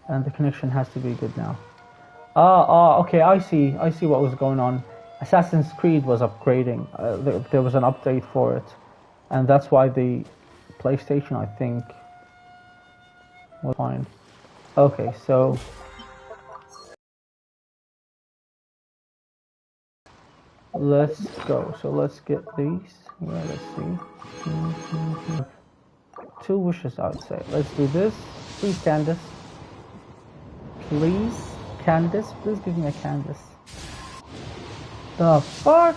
And the connection has to be good now. Okay, I see what was going on. Assassin's Creed was upgrading. There was an update for it. And that's why the PlayStation, I think, was fine. Okay, so... let's go. So let's get these. Yeah, let's see. 2 wishes, I would say. Let's do this. Please, Candace. Please, Candace. Please give me a Candace. The fuck?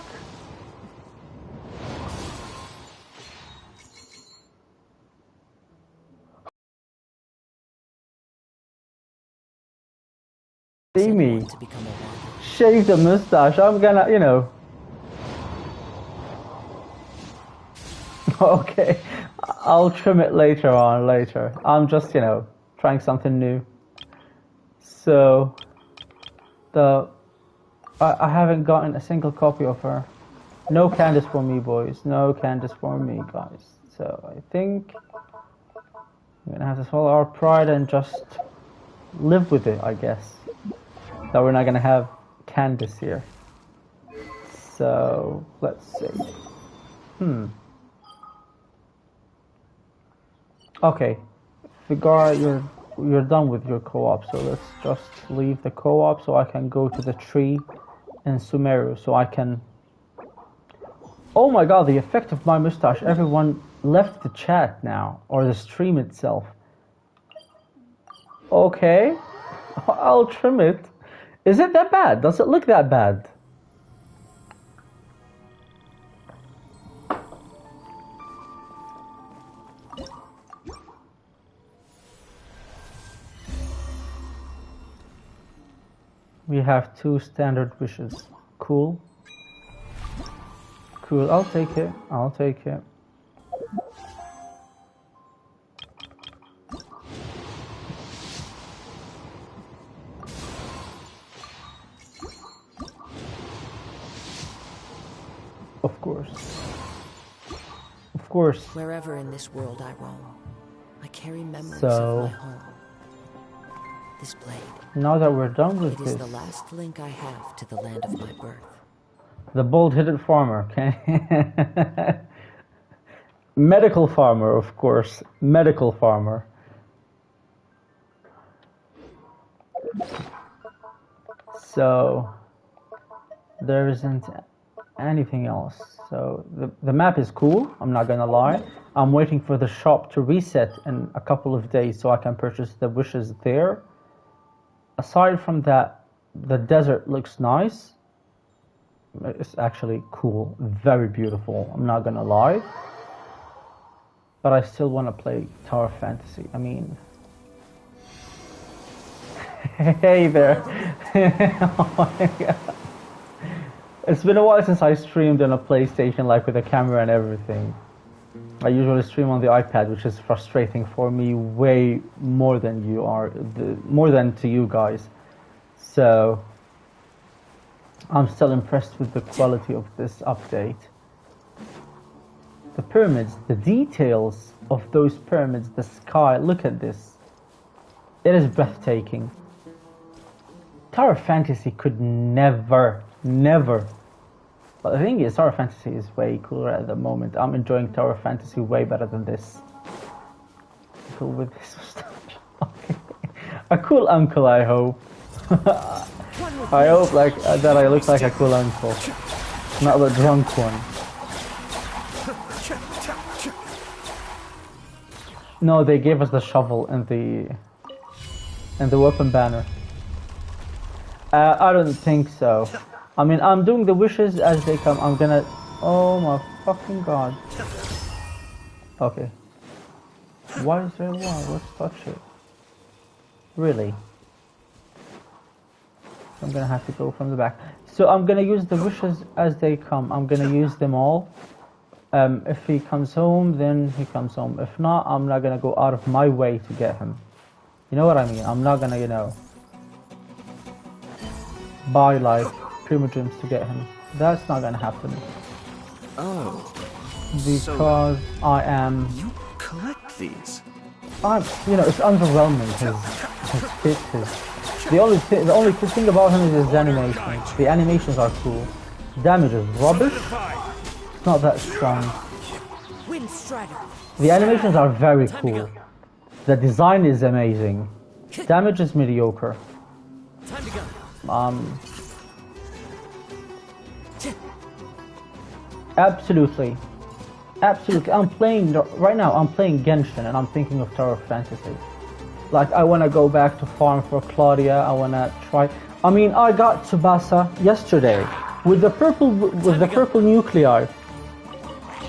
See me. Shave the mustache. I'm gonna, you know. Okay. I'll trim it later on, later. I'm just, you know, trying something new. So, I haven't gotten a single copy of her. No Candace for me, boys. No Candace for me, guys. So, I think we're gonna have to swallow our pride and just live with it, I guess. That we're not gonna have Candace here. So, let's see. Okay, Figara, you're done with your co-op, so let's just leave the co-op so I can go to the tree in Sumeru, so I can... Oh my god, the effect of my mustache, everyone left the chat now, or the stream itself. Okay, I'll trim it. Is it that bad? Does it look that bad? We have 2 standard wishes. Cool. Cool, I'll take it. I'll take it. Of course. Of course. Wherever in this world I roam, I carry memories of my home. This blade. Now that we're done with this, it is the last link I have to the land of my birth. The bald-headed farmer, okay? Medical farmer, of course. Medical farmer. So there isn't anything else. So the map is cool, I'm not gonna lie. I'm waiting for the shop to reset in a couple of days so I can purchase the wishes there. Aside from that, the desert looks nice. It's actually cool, very beautiful, I'm not gonna lie. But I still want to play Tower Fantasy. I mean... Hey there! Oh my god. It's been a while since I streamed on a PlayStation, like with a camera and everything. I usually stream on the iPad, which is frustrating for me way more than you are, more than to you guys. So I'm still impressed with the quality of this update. The pyramids, the details of those pyramids, the sky, look at this. It is breathtaking. Tower Fantasy could never. But the thing is, Tower Fantasy is way cooler at the moment. I'm enjoying Tower Fantasy way better than this. Cool with this mustache. Okay. A cool uncle, I hope. I hope that I look like a cool uncle, not the drunk one. No, they gave us the shovel and the weapon banner. I don't think so. I mean, I'm doing the wishes as they come. I'm gonna... Oh my fucking god. Okay. Why is there a wall? Let's touch it. Really? I'm gonna have to go from the back. So I'm gonna use the wishes as they come. I'm gonna use them all. If he comes home, then he comes home. If not, I'm not gonna go out of my way to get him. You know what I mean? I'm not gonna, you know, buy like primogems to get him. That's not gonna happen. Oh. Because I am... You collect these? You know, it's underwhelming his The only cool thing about him is his animations. The animations are cool. Damage is rubbish. It's not that strong. The animations are very cool. The design is amazing. Damage is mediocre. Absolutely. I'm playing right now. I'm playing Genshin, and I'm thinking of Tower of Fantasy. Like, I want to go back to farm for Claudia. I want to try. I mean, I got Tsubasa yesterday with the purple nuclei.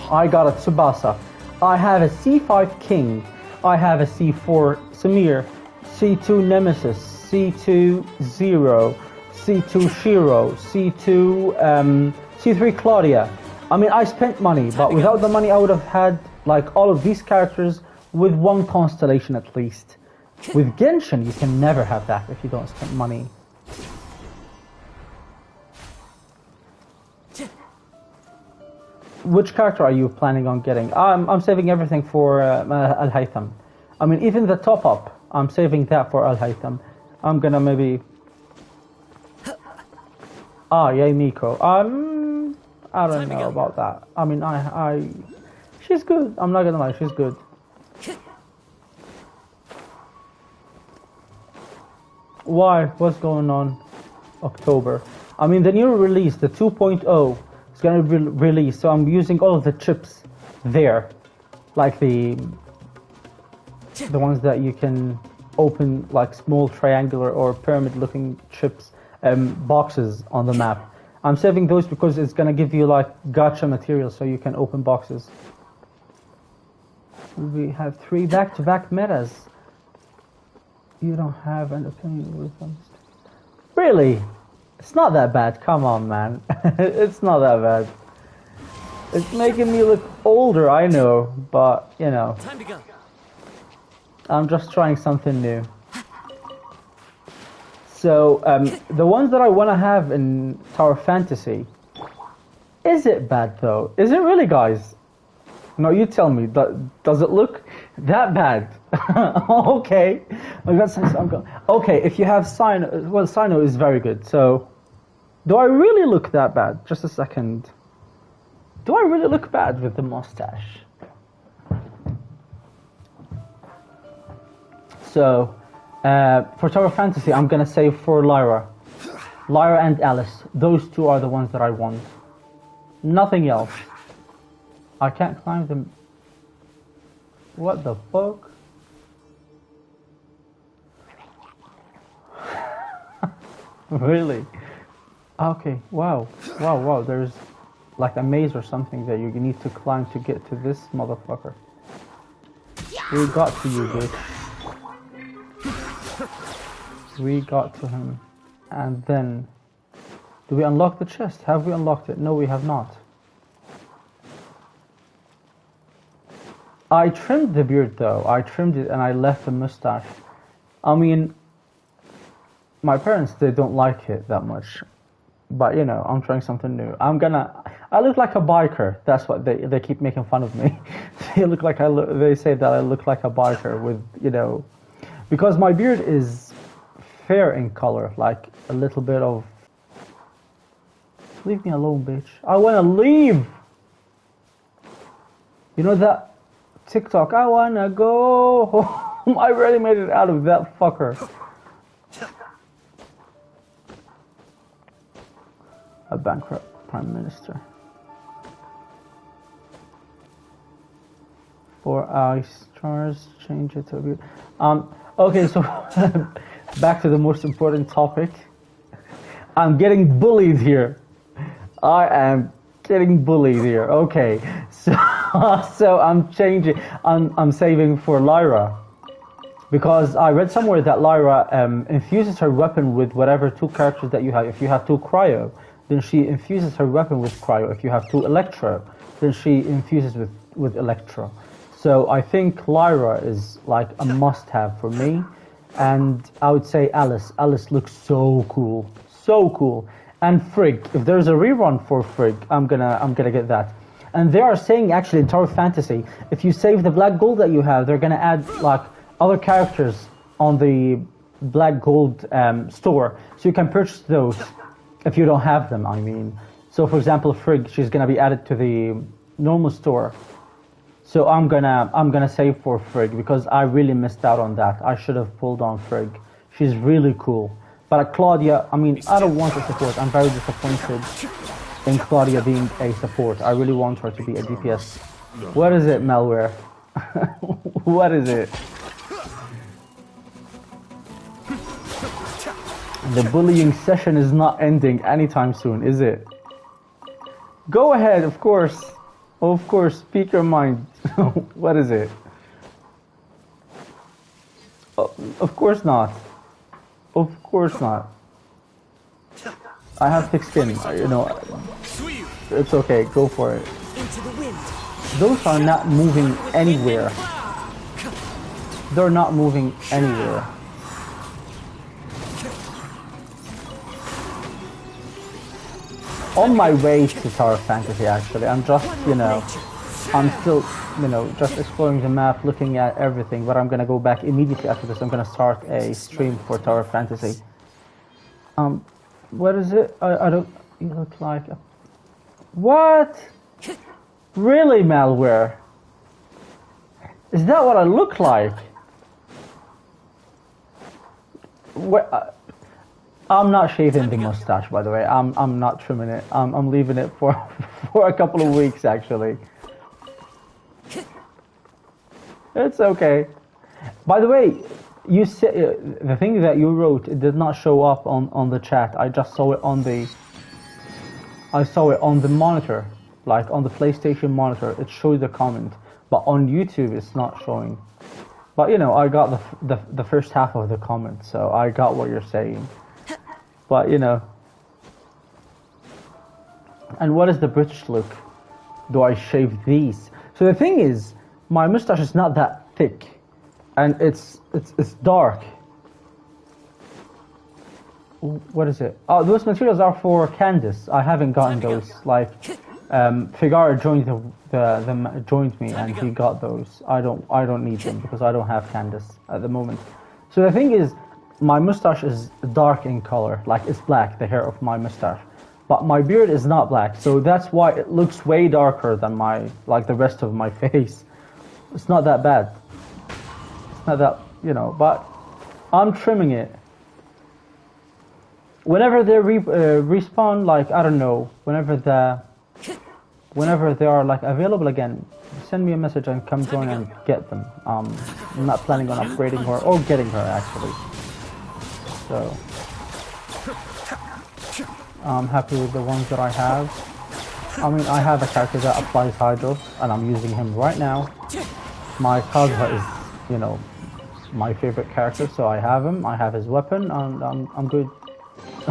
I got a Tsubasa. I have a C5 King. I have a C4 Samir, C2 Nemesis, C2 Zero, C2 Shiro, C3 Claudia. I mean, I spent money, but without the money, I would have had like all of these characters with one constellation at least. With Genshin, you can never have that if you don't spend money. Which character are you planning on getting? I'm saving everything for Al-Haytham. I mean, even the top-up, I'm saving that for Al-Haytham. I'm gonna maybe... yay, Miko. I don't know about that. I mean, she's good. I'm not gonna lie, she's good. Why? What's going on? October. I mean, the new release, the 2.0, is gonna be released, so I'm using all of the chips there, like the ones that you can open, like small triangular or pyramid-looking chips, boxes on the map. I'm saving those because it's gonna give you like gacha material, so you can open boxes. We have 3 back-to-back metas. You don't have an opinion with them. Really? It's not that bad. Come on, man. It's not that bad. It's making me look older, I know, but you know. Time to go. I'm just trying something new. So, the ones that I want to have in Tower Fantasy, is it bad though? Is it really, guys? No, you tell me. Does it look that bad? Okay. Okay, if you have Cyno, well, Cyno is very good. So, do I really look that bad? Just a second. Do I really look bad with the mustache? So, for Tower Fantasy, I'm gonna say for Lyra and Alice. Those two are the ones that I want. Nothing else. I can't climb them. What the fuck? Really? Okay, wow. There's like a maze or something that you need to climb to get to this motherfucker. We got to you, bitch. We got to him. And then... do we unlock the chest? Have we unlocked it? No, we have not. I trimmed the beard though. I trimmed it and I left the mustache. I mean, my parents, they don't like it that much. But you know, I'm trying something new. I look like a biker. That's what they keep making fun of me. They say that I look like a biker with, you know, because my beard is fair in color, like a little bit of... Leave me alone, bitch. I wanna leave! You know that TikTok, I wanna go home. I really made it out of that fucker. A bankrupt prime minister. 4 ice stars, change it to a bit. Okay, so back to the most important topic. I'm getting bullied here. I am getting bullied here. Okay, so I'm changing. I'm saving for Lyra because I read somewhere that Lyra infuses her weapon with whatever 2 characters that you have. If you have 2 cryo, then she infuses her weapon with cryo. If you have 2 electro, then she infuses with electro. So I think Lyra is like a must-have for me, and I would say Alice. Alice looks so cool, so cool. And Frigg, if there's a rerun for Frigg, I'm gonna get that. And they are saying actually in Tower Fantasy, if you save the black gold that you have, they're gonna add like other characters on the black gold store, so you can purchase those if you don't have them. I mean, so for example, Frigg, she's gonna be added to the normal store. So I'm gonna save for Frigg because I really missed out on that. I should have pulled on Frigg. She's really cool. But Claudia, I mean, I don't want a support. I'm very disappointed in Claudia being a support. I really want her to be a DPS. What is it, malware? What is it? The bullying session is not ending anytime soon, is it? Go ahead, of course. Of course, speak your mind. What is it? Of course not. Of course not. I have thick skin, you know. It's okay, go for it. Those are not moving anywhere. They're not moving anywhere. On my way to Tower Fantasy, actually. I'm just, you know, I'm still, you know, just exploring the map, looking at everything, but I'm gonna go back immediately after this. I'm gonna start a stream for Tower Fantasy. What is it? I don't, you look like a... What? Really, malware? Is that what I look like? What? I'm not shaving the mustache, by the way. I'm not trimming it. I'm leaving it for a couple of weeks, actually. It's okay. By the way, you said the thing that you wrote, it did not show up on the chat. I just saw it on the. I saw it on the monitor, like on the PlayStation monitor. It showed the comment, but on YouTube it's not showing. But you know, I got the first half of the comment, so I got what you're saying. But you know, and what is the British look? Do I shave these? So the thing is, my mustache is not that thick, and it's dark. What is it? Oh, those materials are for Candice. I haven't gotten those. Like, Figara joined me, and he got those. I don't need them because I don't have Candice at the moment. So the thing is, my mustache is dark in color, like it's black, the hair of my mustache. But my beard is not black, so that's why it looks way darker than like the rest of my face. It's not that bad. It's not that, you know, but I'm trimming it. Whenever they respawn, like, I don't know, whenever they are like available again, send me a message and come join and get them. I'm not planning on upgrading her or getting her actually. So I'm happy with the ones that I have. I mean, I have a character that applies Hydro, and I'm using him right now. My Kazuha is, you know, my favorite character, so I have him. I have his weapon, and I'm good.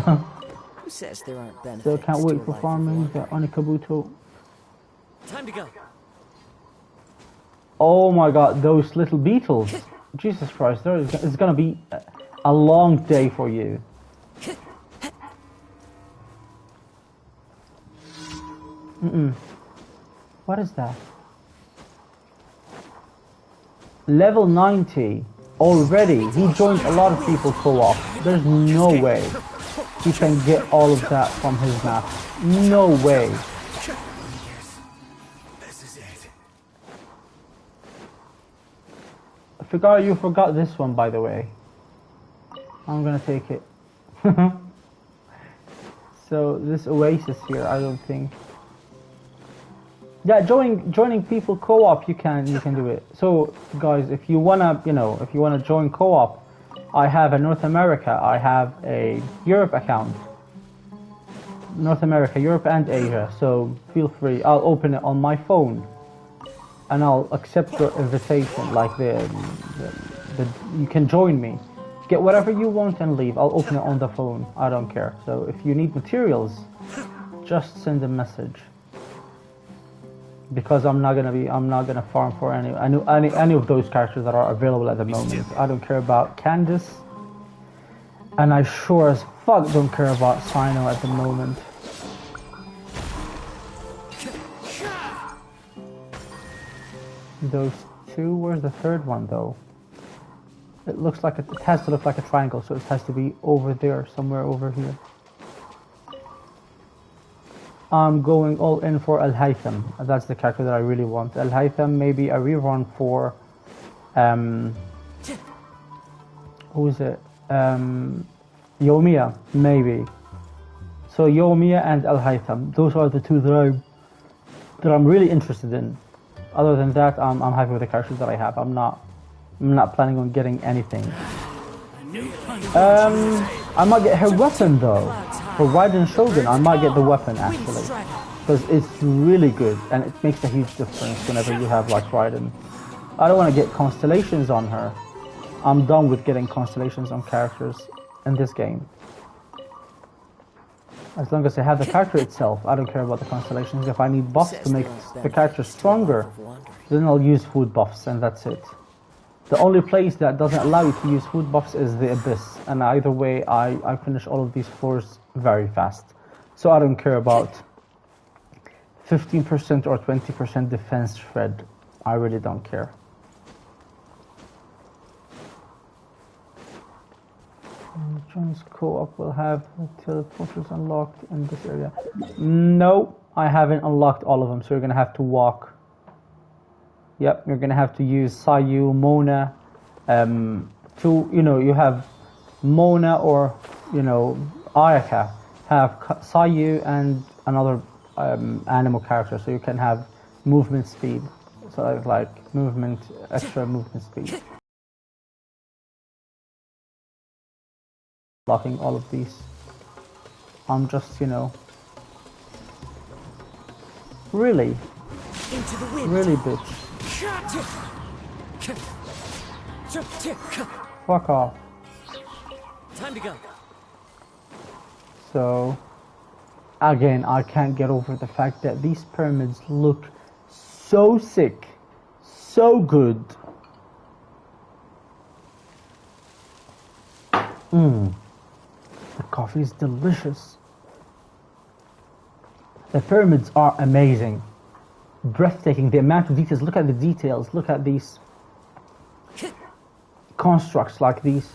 Who says there aren't benefits? So can't wait for farming the Onikabuto. Time to go. Oh my god, those little beetles! Jesus Christ, it's gonna be a long day for you. What is that? Level 90 already. He joined a lot of people co-op. There's no way he can get all of that from his map. No way. You forgot this one, by the way. I'm gonna take it. So this oasis here, I don't think. Yeah, joining people co-op, you can do it. So guys, if you wanna join co-op, I have a North America, I have a Europe account. North America, Europe and Asia. So feel free. I'll open it on my phone, and I'll accept your invitation. Like you can join me. Get whatever you want and leave. I'll open it on the phone. I don't care. So if you need materials, just send a message. Because I'm not gonna farm for any of those characters that are available at the moment. I don't care about Candice, and I sure as fuck don't care about Cyno at the moment. Those two. Where's the third one though? It looks like it has to look like a triangle, so it has to be over there, somewhere over here. I'm going all in for Al Haytham. That's the character that I really want. Al Haytham, maybe a rerun for who is it? Yomiya, maybe. So Yomiya and Al Haytham, those are the two that I'm really interested in. Other than that, I'm happy with the characters that I have. I'm not planning on getting anything. I might get her weapon though. For Raiden Shogun, I might get the weapon actually, because it's really good and it makes a huge difference whenever you have like Raiden. I don't want to get constellations on her. I'm done with getting constellations on characters in this game. As long as I have the character itself, I don't care about the constellations. If I need buffs to make the character stronger, then I'll use food buffs and that's it. The only place that doesn't allow you to use food buffs is the Abyss, and either way I finish all of these floors very fast. So I don't care about 15% or 20% defense shred. I really don't care. Jones co-op will have teleporters unlocked in this area. No, I haven't unlocked all of them, so you're gonna have to walk. Yep, you're gonna have to use Sayu, Mona, you have Mona or, Ayaka, have Sayu and another animal character, so you can have movement speed. So like extra movement speed. Locking all of these. I'm just, really? Into the wind. Really, bitch. Fuck off. Time to go. So, again, I can't get over the fact that these pyramids look so sick, so good. The coffee is delicious. The pyramids are amazing. Breathtaking, the amount of details. Look at the details. Look at these constructs like these.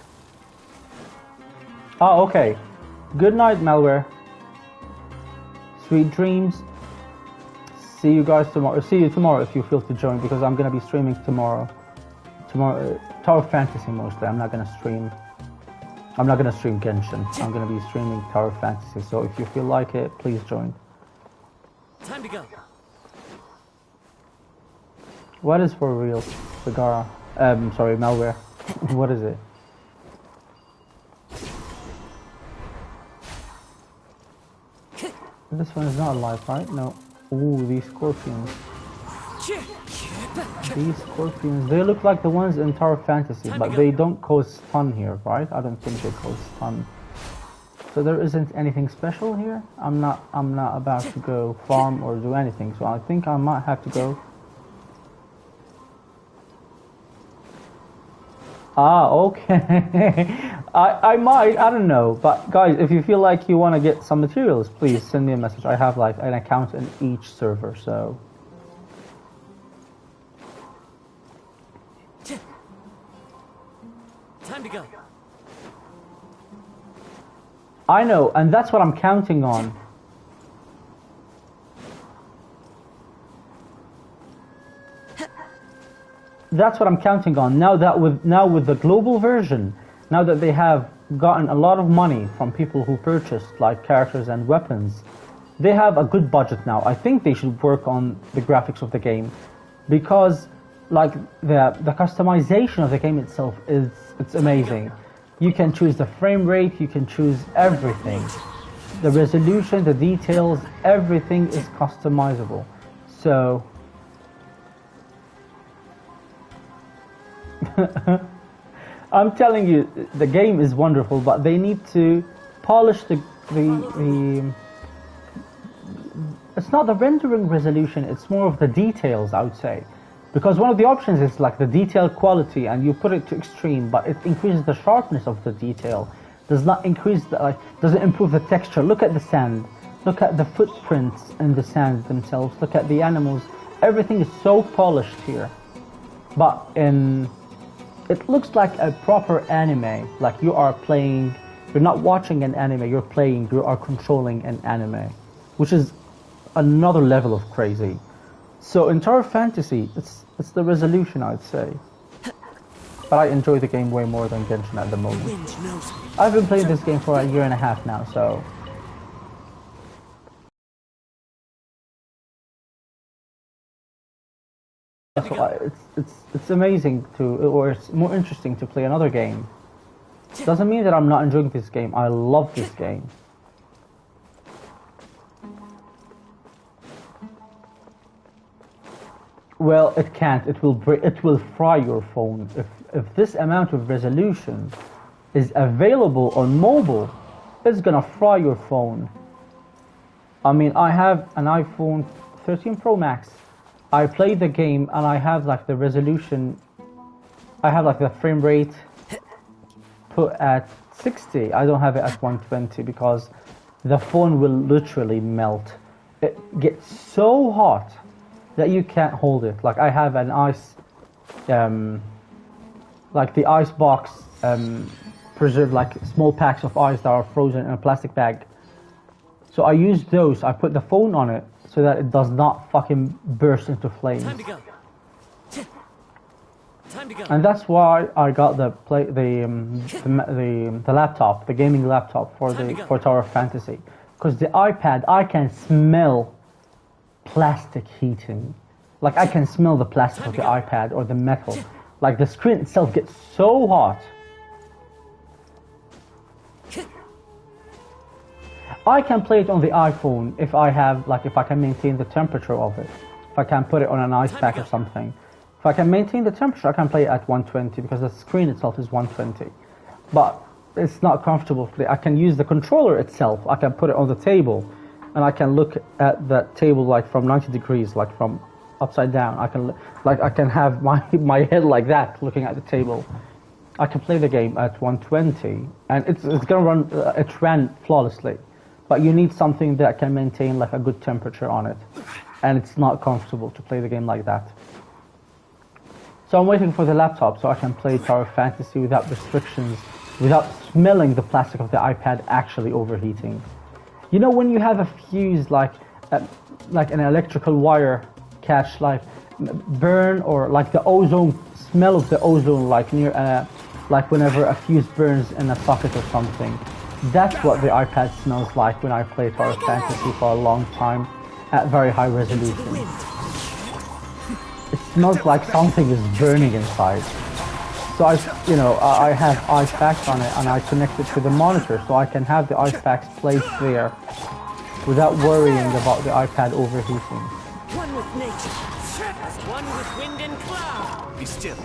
Oh, okay. Good night, Malware. Sweet dreams. See you guys tomorrow. See you tomorrow if you feel to join, because I'm gonna be streaming tomorrow. Tower of Fantasy mostly. I'm not gonna stream Genshin. I'm gonna be streaming Tower of Fantasy. So if you feel like it, please join. Time to go. What is for real, Sagara? Sorry, Malware. What is it? This one is not alive, right? No. Ooh, these scorpions. These scorpions, they look like the ones in Tower of Fantasy, but they don't cause stun here, right? I don't think they cause stun. So there isn't anything special here. I'm not about to go farm or do anything, so I think I might have to go. Ah, okay. I might, I don't know. But guys, if you feel like you want to get some materials, please send me a message. I have like an account in each server, so. Time to go. I know, and that's what I'm counting on. That's what I'm counting on. Now with the global version, now that they have gotten a lot of money from people who purchased like characters and weapons, they have a good budget now. I think they should work on the graphics of the game, because like the customization of the game itself it's amazing. You can choose the frame rate, you can choose everything. The resolution, the details, everything is customizable. So I'm telling you, the game is wonderful, but they need to polish the it's not the rendering resolution, it's more of the details, I would say. Because one of the options is like the detail quality, and you put it to extreme, but it increases the sharpness of the detail. Does not increase the, doesn't improve the texture. Look at the sand. Look at the footprints in the sand themselves. Look at the animals. Everything is so polished here. But in it looks like a proper anime. Like you are playing, you're not watching an anime, you're playing, you are controlling an anime, which is another level of crazy. So in Tower Fantasy, it's the resolution, I'd say. But I enjoy the game way more than Genshin at the moment. I've been playing this game for a year and a half now, so... That's why it's amazing to, or it's more interesting to play another game. Doesn't mean that I'm not enjoying this game. I love this game. Well, it can't. It will fry your phone. If this amount of resolution is available on mobile, it's gonna fry your phone. I mean, I have an iPhone 13 Pro Max. I play the game and I have like the resolution, I have like the frame rate put at 60. I don't have it at 120 because the phone will literally melt. It gets so hot that you can't hold it. Like I have an ice, like the ice box preserved, like small packs of ice that are frozen in a plastic bag. So I use those, I put the phone on it so that it does not fucking burst into flames. Time to go. Time to go. And that's why I got the laptop, the gaming laptop for Tower of Fantasy. Because the iPad, I can smell plastic heating. Like I can smell the plastic of the iPad or the metal. Like the screen itself gets so hot. I can play it on the iPhone if I can maintain the temperature of it. If I can put it on an ice pack or something. If I can maintain the temperature, I can play it at 120 because the screen itself is 120. But it's not comfortable to play. I can use the controller itself. I can put it on the table and I can look at that table like from 90 degrees, like from upside down. I can have my head like that looking at the table. I can play the game at 120 and it's gonna run, it ran flawlessly. But you need something that can maintain like a good temperature on it. And it's not comfortable to play the game like that. So I'm waiting for the laptop so I can play Tower Fantasy without restrictions, without smelling the plastic of the iPad actually overheating. You know when you have a fuse like an electrical wire catch like burn, or like the ozone, smell of the ozone like near like whenever a fuse burns in a socket or something. That's what the iPad smells like when I play Tower Fantasy for a long time at very high resolution. It smells like something is burning inside. So I have ice packs on it and I connect it to the monitor so I can have the ice packs placed there without worrying about the iPad overheating. One with nature, one with wind and cloud. Be still.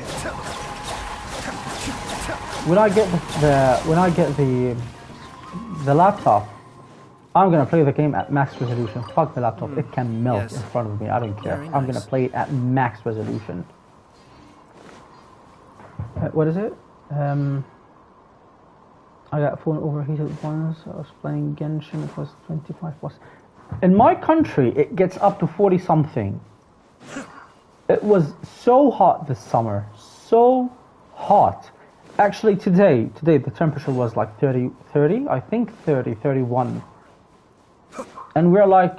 When I get the laptop, I'm gonna play the game at max resolution. Fuck the laptop, it can melt in front of me, I don't care. Very I'm nice. gonna play it at max resolution. What is it? I got phone overheated once. I was playing Genshin, it was 25 plus. In my country, it gets up to 40 something. It was so hot this summer, so hot. Actually today the temperature was like 30, I think 30, 31. And we're like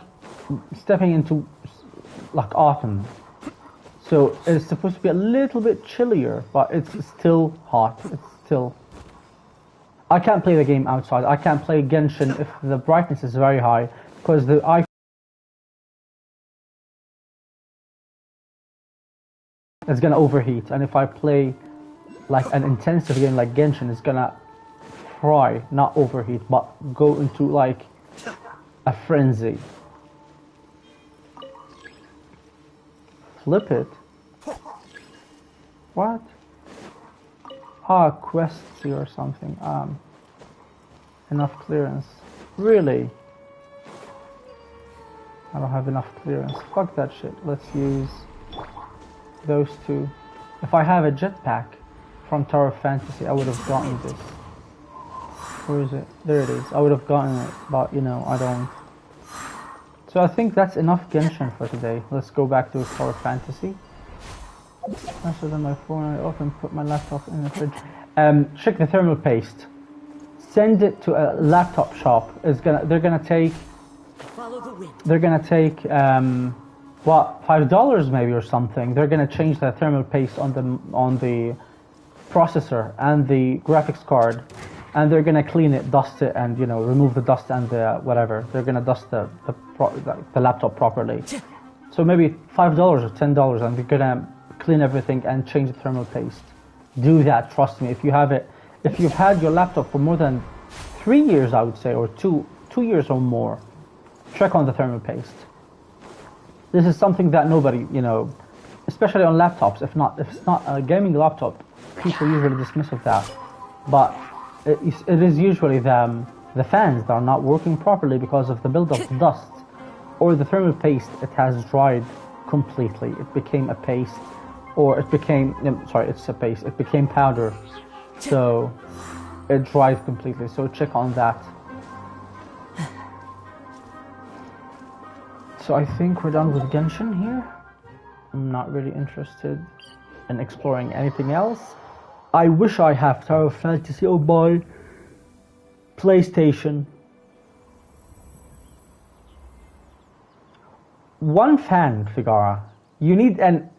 stepping into like autumn. So it's supposed to be a little bit chillier, but it's still hot. It's still... I can't play the game outside. I can't play Genshin if the brightness is very high, because the iPhone is gonna overheat, and if I play like an intensive game like Genshin, it's gonna fry, not overheat, but go into like a frenzy. Flip it. What? Ah, quests or something. Enough clearance. Really? I don't have enough clearance. Fuck that shit. Let's use those two. If I have a jetpack from Tower of Fantasy, I would have gotten this. Where is it? There it is. I would have gotten it, but you know, I don't. So I think that's enough Genshin for today. Let's go back to Tower of Fantasy. Faster than my phone. I often put my laptop in the fridge. Check the thermal paste. Send it to a laptop shop. They're gonna take what, $5 maybe or something. They're gonna change the thermal paste on the processor and the graphics card, and they're gonna clean it, dust it, and remove the dust and the whatever. They're gonna dust the laptop properly. So maybe $5 or $10, and they're gonna clean everything and change the thermal paste. Do that, trust me. If you've had your laptop for more than 3 years, I would say, or two years or more, check on the thermal paste. This is something that nobody, especially on laptops. If it's not a gaming laptop, people usually dismiss of that. But it is usually the fans that are not working properly because of the build-up of dust, or the thermal paste. It has dried completely. It became a paste, or it became it's a paste. It became powder, so it dried completely. So check on that. So I think we're done with Genshin here. I'm not really interested in exploring anything else. I wish I have Tower Fantasy on my PlayStation. One fan, Figara. You need an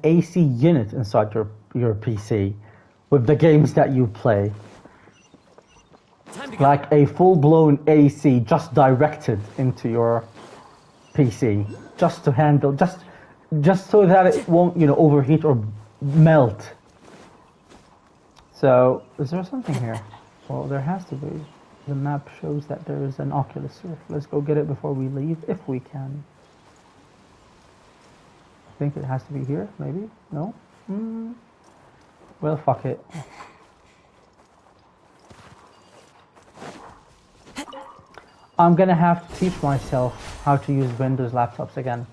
AC unit inside your PC with the games that you play. Like a full-blown AC just directed into your PC, just to handle, just so that it won't, overheat or melt. So, is there something here? Well, there has to be. The map shows that there is an Oculus Rift. Let's go get it before we leave, if we can. I think it has to be here, maybe? No? Well, fuck it. I'm gonna have to teach myself how to use Windows laptops again.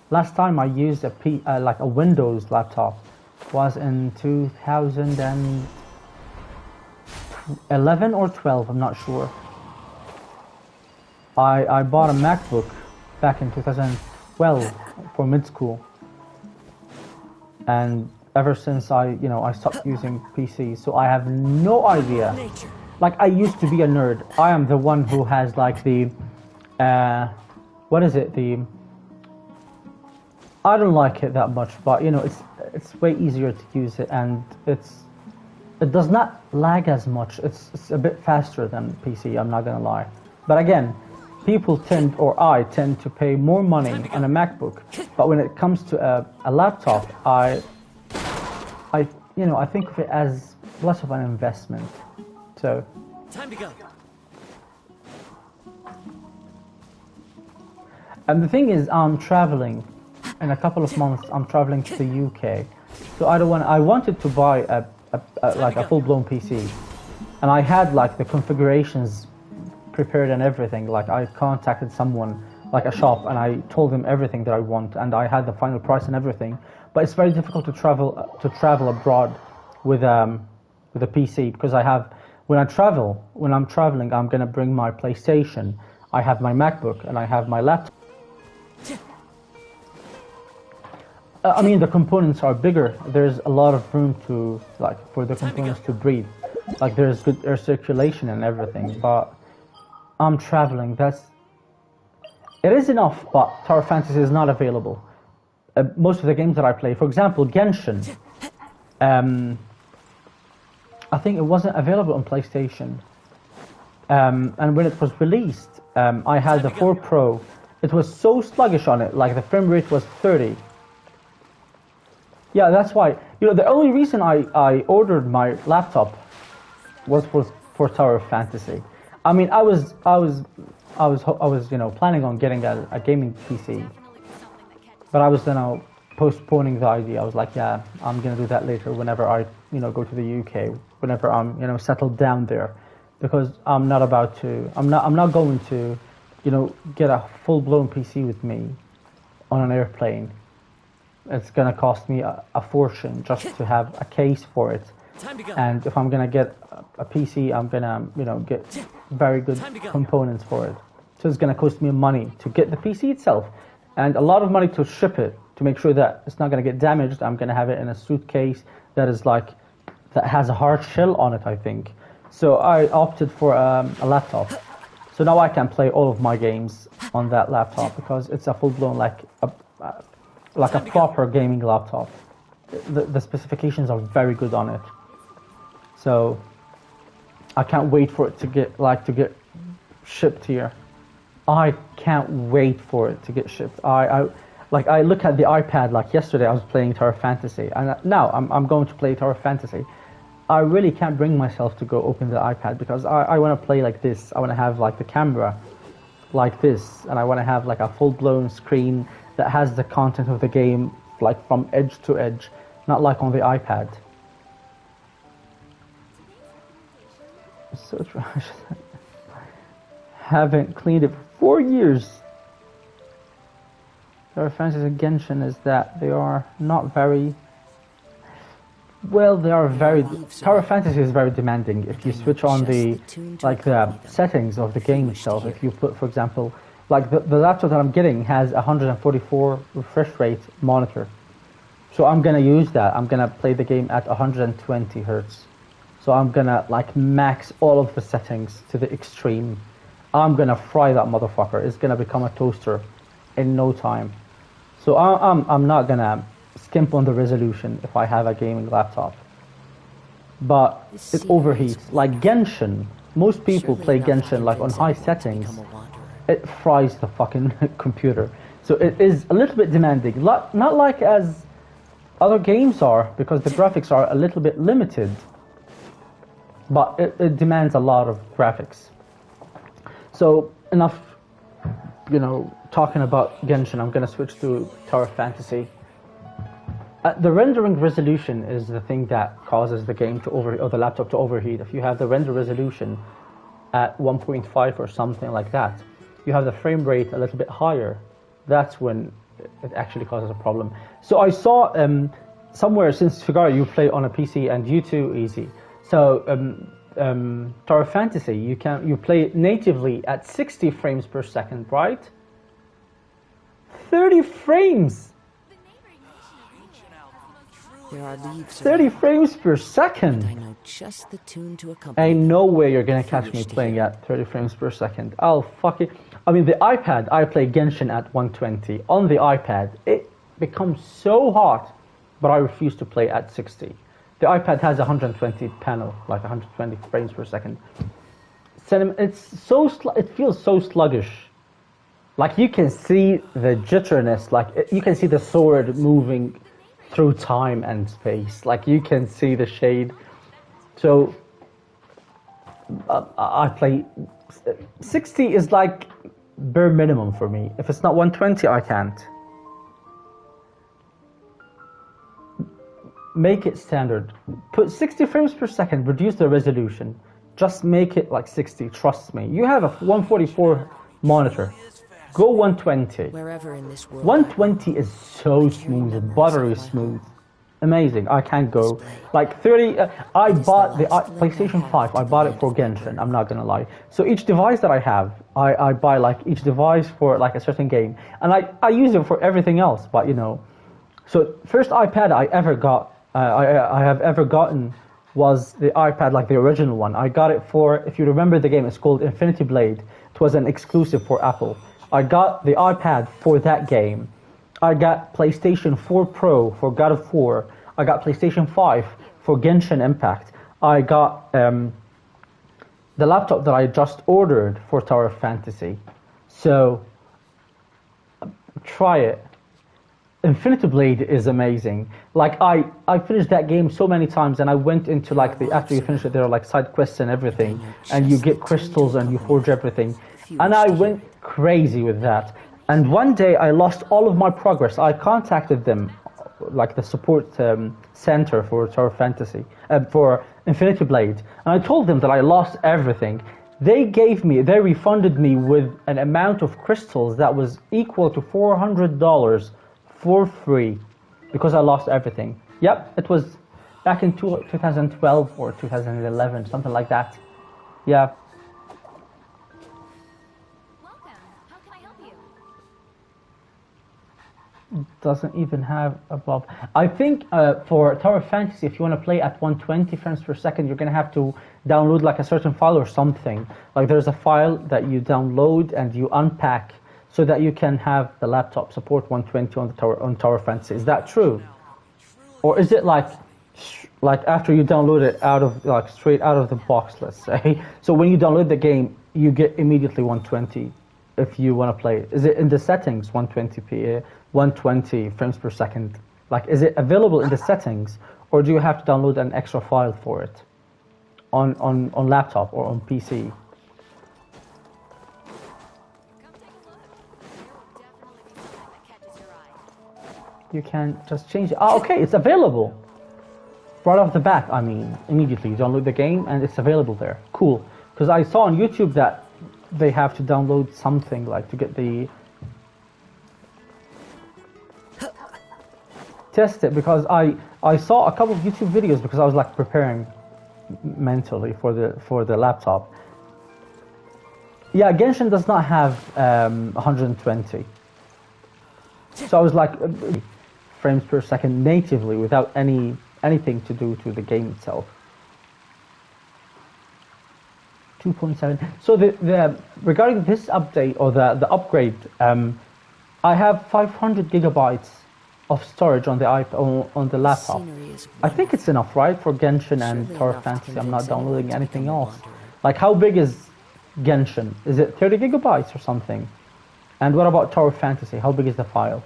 Last time I used a Windows laptop was in 2011 or 12, I'm not sure. I bought a MacBook back in 2012 for mid-school. And ever since I stopped using PCs, so I have no idea. Like, I used to be a nerd. I am the one who has like the, what is it? I don't like it that much, but it's way easier to use it, and it does not lag as much. It's a bit faster than PC. I'm not gonna lie. But again, I tend to pay more money on a MacBook. But when it comes to a laptop, I think of it as less of an investment. So, time to go. And the thing is, I'm traveling in a couple of months. I'm traveling to the UK, so I wanted to buy a full-blown PC, and I had like the configurations prepared and everything. Like, I contacted someone, like a shop, and I told them everything that I want, and I had the final price and everything. But it's very difficult to travel abroad with a PC, because when I'm traveling, I'm gonna bring my PlayStation. I have my MacBook and I have my laptop. I mean, the components are bigger. There's a lot of room for the components to breathe. Like, there's good air circulation and everything. But I'm traveling. It is enough, but Tower Fantasy is not available. Most of the games that I play, for example, Genshin. I think it wasn't available on PlayStation. And when it was released, I had the 4 Pro. It was so sluggish on it, like the frame rate was 30. Yeah, that's why. The only reason I ordered my laptop was for Tower Fantasy. I mean, I was planning on getting a gaming PC, but I was postponing the idea. I was like, yeah, I'm gonna do that later whenever I go to the UK, whenever I'm settled down there, because I'm not going to get a full-blown PC with me on an airplane. It's gonna cost me a fortune just to have a case for it. And if I'm gonna get a PC, I'm gonna get very good components for it. So it's gonna cost me money to get the PC itself, and a lot of money to ship it to make sure that it's not going to get damaged, I'm going to have it in a suitcase that is like, that has a hard shell on it, I think. So I opted for a laptop. So now I can play all of my games on that laptop because it's a full-blown like a proper gaming laptop. The specifications are very good on it. So I can't wait for it to get shipped here. I can't wait for it to get shipped. I look at the iPad. Like yesterday, I was playing Tower Fantasy, and now I'm going to play Tower Fantasy. I really can't bring myself to go open the iPad because I want to play like this. I want to have like the camera like this, and I want to have like a full-blown screen that has the content of the game like from edge to edge, not like on the iPad. So trash. Haven't cleaned it for 4 years. Tower Fantasy and Genshin is that they are not very... Well, they are very... Tower Fantasy is very demanding. If you switch on the settings of the game itself, if you put, for example, like the laptop that I'm getting has 144 refresh rate monitor. So I'm going to use that. I'm going to play the game at 120 hertz. So I'm going to like max all of the settings to the extreme. I'm going to fry that motherfucker. It's going to become a toaster in no time. So I'm not going to skimp on the resolution if I have a gaming laptop. But it overheats. Like Genshin, most people play Genshin like on high settings. It fries the fucking computer. So it is a little bit demanding. Not like as other games are, because the graphics are a little bit limited. But it demands a lot of graphics. So enough, talking about Genshin. I'm going to switch to Tower Fantasy. The rendering resolution is the thing that causes the game to overheat, or the laptop to overheat. If you have the render resolution at 1.5 or something like that, you have the frame rate a little bit higher. That's when it actually causes a problem. So I saw somewhere, since Figaro you play on a PC and you too, Easy. So Tower Fantasy, you play it natively at 60 frames per second, right? 30 frames! There are leaves 30 frames per second! I know just the tune to accompany. Ain't no way you're gonna catch me playing at 30 frames per second. I'll fuck it. I mean, the iPad, I play Genshin at 120. On the iPad, it becomes so hot, but I refuse to play at 60. The iPad has 120 panel, like 120 frames per second. It's so it feels so sluggish. Like you can see the jitteriness, like you can see the sword moving through time and space. Like you can see the shade. So I play 60 is like bare minimum for me. If it's not 120, I can't. Make it standard. Put 60 frames per second, reduce the resolution. Just make it like 60, trust me. You have a 144 monitor. Go 120. Wherever in this world 120 is so smooth, buttery smooth. Amazing. I can't go. Like 30, I bought the PlayStation 5, I bought it for Genshin, I'm not gonna lie. So each device that I have, I buy like each device for like a certain game. And I use it for everything else, but So first iPad I ever got, I have ever gotten was the iPad, like the original one. I got it for, if you remember the game, it's called Infinity Blade. It was an exclusive for Apple. I got the iPad for that game. I got PlayStation 4 Pro for God of War. I got PlayStation 5 for Genshin Impact. I got the laptop that I just ordered for Tower Fantasy. So try it. Infinity Blade is amazing. Like I finished that game so many times, and I went into like after you finish it, there are like side quests and everything, and you get crystals and you forge everything, and I went crazy with that. And one day I lost all of my progress. I contacted them, like the support center for Tower Fantasy, for Infinity Blade, and I told them that I lost everything. They refunded me with an amount of crystals that was equal to $400 for free, because I lost everything. Yep, it was back in 2012 or 2011, something like that. Yeah. Welcome. How can I help you? Doesn't even have above. I think for Tower Fantasy, if you want to play at 120 frames per second, you're gonna have to download like a certain file or something. Like there's a file that you download and you unpack so that you can have the laptop support 120 on Tower Fantasy. Is that true? Or is it like after you download it out of like straight out of the box, let's say? So when you download the game, you get immediately 120 if you want to play it. Is it in the settings 120p, 120 frames per second? Like, is it available in the settings, or do you have to download an extra file for it on laptop or on PC? You can just change it. Oh, okay, it's available. Right off the bat, I mean, immediately you download the game and it's available there. Cool. Because I saw on YouTube that they have to download something like to get the... Test it, because I saw a couple of YouTube videos because I was like preparing mentally for the laptop. Yeah, Genshin does not have 120. So I was like frames per second natively without anything to do to the game itself. 2.7. So the regarding this update or the upgrade, I have 500 gigabytes of storage on the iPhone, on the laptop. I think it's enough, right, for Genshin and Tower Fantasy. I'm not downloading anything else. Like, how big is Genshin? Is it 30 gigabytes or something? And what about Tower Fantasy? How big is the file?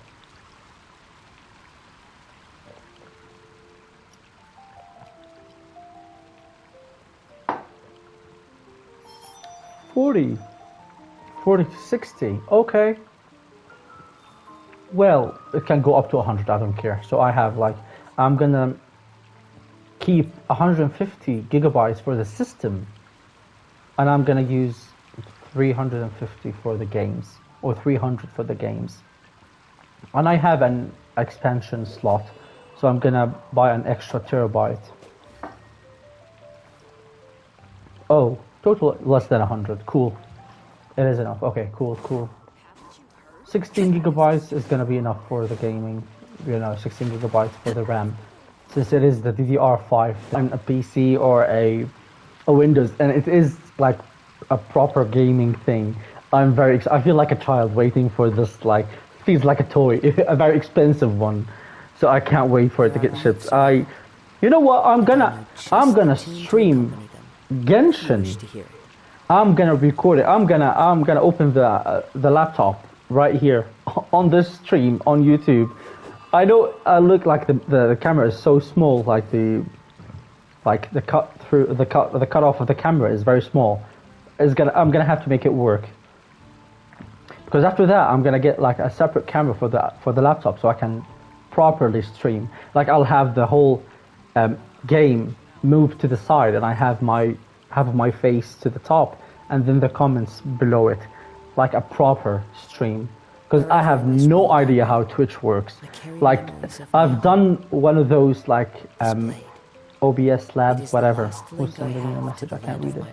$40 to 60. Okay. Well, it can go up to 100. I don't care. So I have like, I'm gonna keep 150 gigabytes for the system, and I'm gonna use 350 for the games, or 300 for the games. And I have an expansion slot, so I'm gonna buy an extra terabyte. Oh, total less than 100. Cool. It is enough. Okay, cool. 16 gigabytes is gonna be enough for the gaming. 16 gigabytes for the RAM, since it is the DDR5 and a PC or a Windows, and it is like a proper gaming thing. I'm very I feel like a child waiting for this, like, feels like a toy, a very expensive one. So I can't wait for it to get shipped. You know what? I'm gonna stream Genshin. I'm gonna record it. I'm gonna open the laptop right here on this stream on YouTube. I know I look like the camera is so small, like the cut off of the camera is very small. I'm gonna have to make it work, because after that I'm gonna get like a separate camera for the laptop so I can properly stream. Like, I'll have the whole game moved to the side, and I have my face to the top, and then the comments below it, like a proper stream. Because I have no idea how Twitch works. Like, I've done one of those, like, OBS lab, whatever. Who's sending me a message? I can't read it.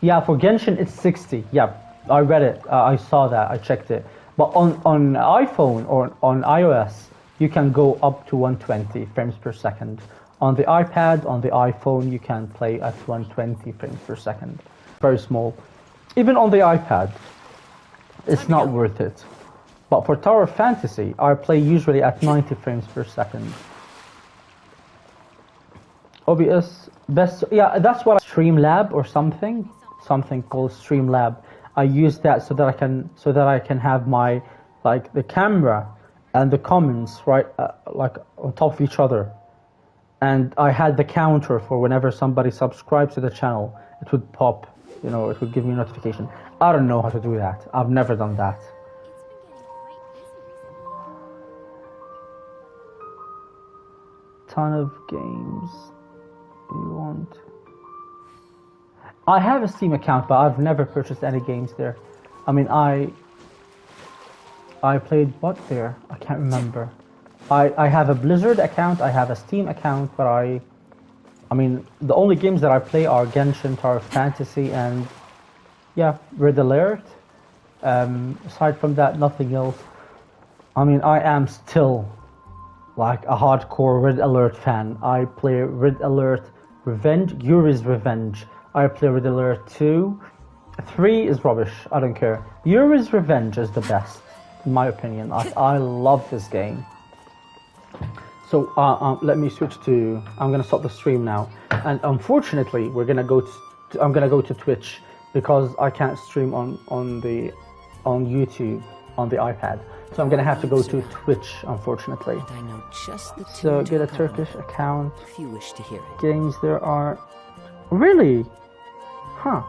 Yeah, for Genshin it's 60. Yeah, I read it. I saw that. I checked it. But on iPhone or on iOS, you can go up to 120 frames per second. On the iPad, on the iPhone, you can play at 120 frames per second. Very small. Even on the iPad, it's not worth it. But for Tower Fantasy, I play usually at 90 frames per second. OBS best, yeah, that's what Streamlab or something called Streamlab. I use that so that I can have my, like, the camera and the comments right like on top of each other. And I had the counter for whenever somebody subscribes to the channel, it would pop, it would give me a notification. I don't know how to do that. I've never done that. Ton of games you want. I have a Steam account, but I've never purchased any games there. I mean, I played what there? I can't remember. I have a Blizzard account, I have a Steam account, but I mean, the only games that I play are Genshin, Tower Fantasy, and yeah, Red Alert. Aside from that, nothing else. I mean, I am still like a hardcore Red Alert fan. I play Red Alert Revenge, Yuri's Revenge. I play Red Alert 2. 3 is rubbish, I don't care. Yuri's Revenge is the best, in my opinion. I love this game. So let me switch to, I'm gonna stop the stream now. And unfortunately, I'm gonna go to Twitch because I can't stream on YouTube on the iPad. So I'm gonna have to go to Twitch, unfortunately. I know just the So tune to get a accompany Turkish account. if you wish to hear it. Games there are... Really? Huh.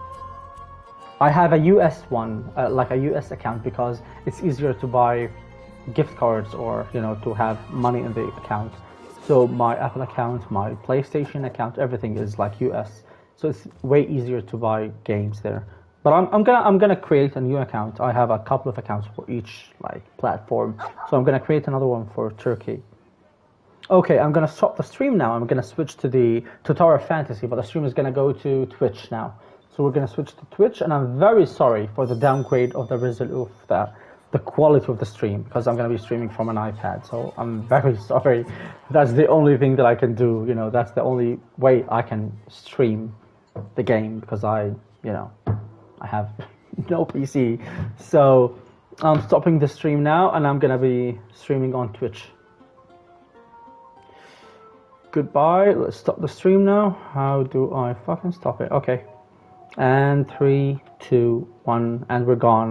I have a US one, like a US account, because it's easier to buy gift cards or, you know, to have money in the account. So my Apple account, my PlayStation account, everything is like US. So it's way easier to buy games there. But I'm gonna create a new account. I have a couple of accounts for each like platform. So I'm gonna create another one for Turkey. Okay, I'm gonna stop the stream now. I'm gonna switch to Tower of Fantasy, but the stream is gonna go to Twitch now. So we're gonna switch to Twitch, and I'm very sorry for the downgrade of the quality of the stream, because I'm gonna be streaming from an iPad. So I'm very sorry. That's the only thing that I can do. You know, that's the only way I can stream the game, because I have no PC. So I'm stopping the stream now, and I'm gonna be streaming on Twitch. Goodbye. Let's stop the stream now. How do I fucking stop it? Okay. And 3, 2, 1, and we're gone.